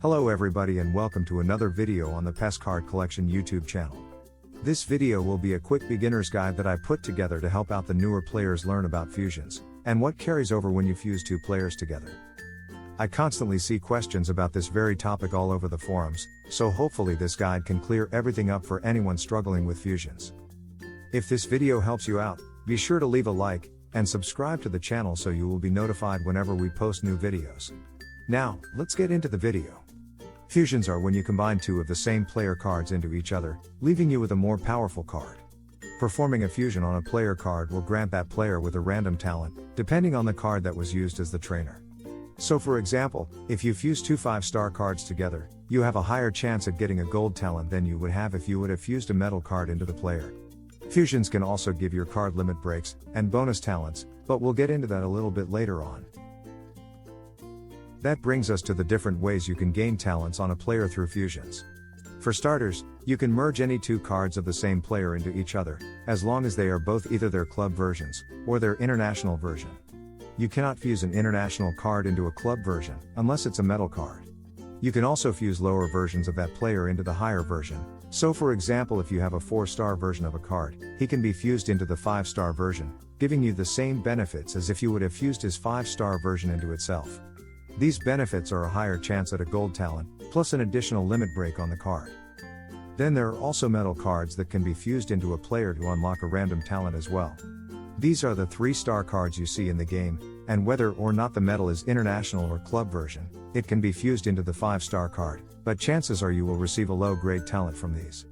Hello everybody and welcome to another video on the PESCC Card Collection YouTube channel. This video will be a quick beginner's guide that I put together to help out the newer players learn about fusions, and what carries over when you fuse two players together. I constantly see questions about this very topic all over the forums, so hopefully this guide can clear everything up for anyone struggling with fusions. If this video helps you out, be sure to leave a like, and subscribe to the channel so you will be notified whenever we post new videos. Now, let's get into the video. Fusions are when you combine two of the same player cards into each other, leaving you with a more powerful card. Performing a fusion on a player card will grant that player with a random talent, depending on the card that was used as the trainer. So for example, if you fuse two 5-star cards together, you have a higher chance at getting a gold talent than you would have if you would have fused a metal card into the player. Fusions can also give your card limit breaks and bonus talents, but we'll get into that a little bit later on. That brings us to the different ways you can gain talents on a player through fusions. For starters, you can merge any two cards of the same player into each other, as long as they are both either their club versions, or their international version. You cannot fuse an international card into a club version, unless it's a metal card. You can also fuse lower versions of that player into the higher version, so for example if you have a 4-star version of a card, he can be fused into the 5-star version, giving you the same benefits as if you would have fused his 5-star version into itself. These benefits are a higher chance at a gold talent, plus an additional limit break on the card. Then there are also metal cards that can be fused into a player to unlock a random talent as well. These are the 3-star cards you see in the game, and whether or not the metal is international or club version, it can be fused into the 5-star card, but chances are you will receive a low-grade talent from these.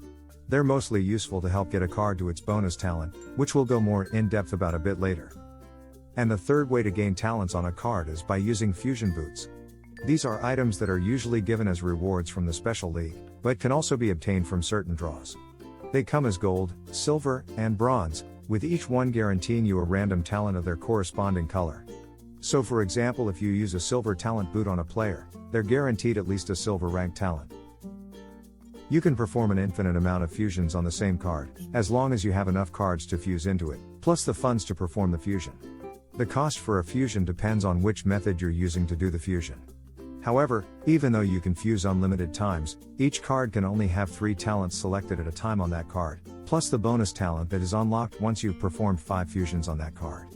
They're mostly useful to help get a card to its bonus talent, which we'll go more in-depth about a bit later. And the third way to gain talents on a card is by using fusion boots. These are items that are usually given as rewards from the special league, but can also be obtained from certain draws. They come as gold, silver, and bronze, with each one guaranteeing you a random talent of their corresponding color. So for example if you use a silver talent boot on a player, they're guaranteed at least a silver ranked talent. You can perform an infinite amount of fusions on the same card, as long as you have enough cards to fuse into it, plus the funds to perform the fusion. The cost for a fusion depends on which method you're using to do the fusion. However, even though you can fuse unlimited times, each card can only have 3 talents selected at a time on that card, plus the bonus talent that is unlocked once you've performed 5 fusions on that card.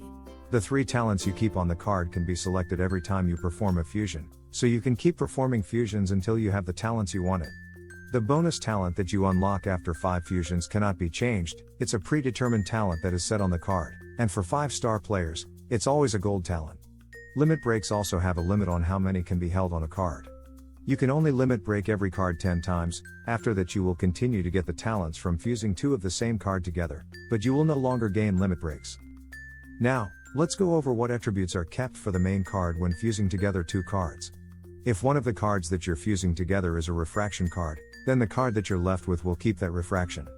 The 3 talents you keep on the card can be selected every time you perform a fusion, so you can keep performing fusions until you have the talents you wanted. The bonus talent that you unlock after 5 fusions cannot be changed, it's a predetermined talent that is set on the card, and for 5-star players, it's always a gold talent. Limit breaks also have a limit on how many can be held on a card. You can only limit break every card 10 times, after that you will continue to get the talents from fusing 2 of the same card together, but you will no longer gain limit breaks. Now, let's go over what attributes are kept for the main card when fusing together 2 cards. If one of the cards that you're fusing together is a refraction card, then the card that you're left with will keep that refraction.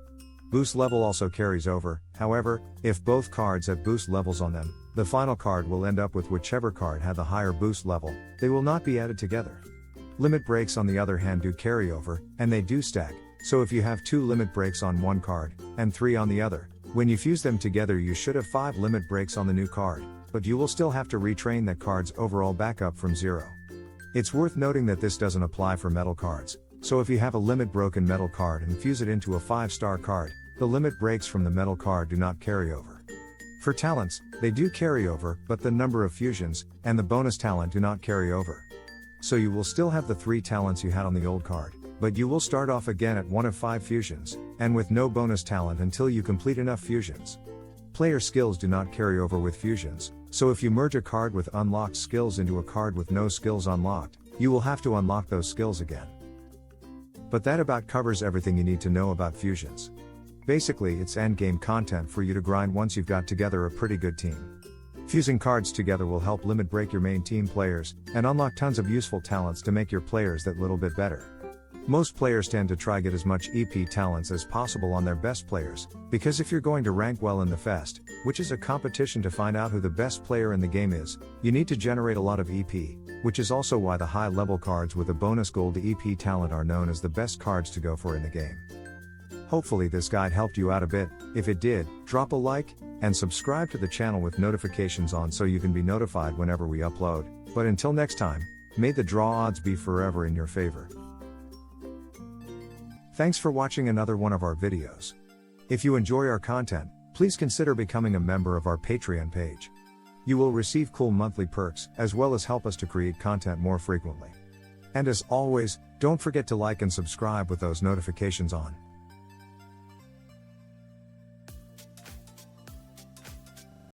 Boost level also carries over, however, if both cards have boost levels on them, the final card will end up with whichever card had the higher boost level, they will not be added together. Limit breaks on the other hand do carry over, and they do stack, so if you have 2 limit breaks on one card, and 3 on the other, when you fuse them together you should have 5 limit breaks on the new card, but you will still have to retrain that card's overall backup from 0. It's worth noting that this doesn't apply for metal cards. So if you have a limit broken metal card and fuse it into a 5-star card, the limit breaks from the metal card do not carry over. For talents, they do carry over, but the number of fusions, and the bonus talent do not carry over. So you will still have the 3 talents you had on the old card, but you will start off again at 1 of 5 fusions, and with no bonus talent until you complete enough fusions. Player skills do not carry over with fusions, so if you merge a card with unlocked skills into a card with no skills unlocked, you will have to unlock those skills again. But that about covers everything you need to know about fusions. Basically it's endgame content for you to grind once you've got together a pretty good team. Fusing cards together will help limit break your main team players, and unlock tons of useful talents to make your players that little bit better. Most players tend to try get as much EP talents as possible on their best players, because if you're going to rank well in the Fest, which is a competition to find out who the best player in the game is, you need to generate a lot of EP, which is also why the high-level cards with a bonus gold EP talent are known as the best cards to go for in the game. Hopefully this guide helped you out a bit. If it did, drop a like, and subscribe to the channel with notifications on so you can be notified whenever we upload. But until next time, May the draw odds be forever in your favor. Thanks for watching another one of our videos. If you enjoy our content, please consider becoming a member of our Patreon page. You will receive cool monthly perks, as well as help us to create content more frequently. And as always, don't forget to like and subscribe with those notifications on.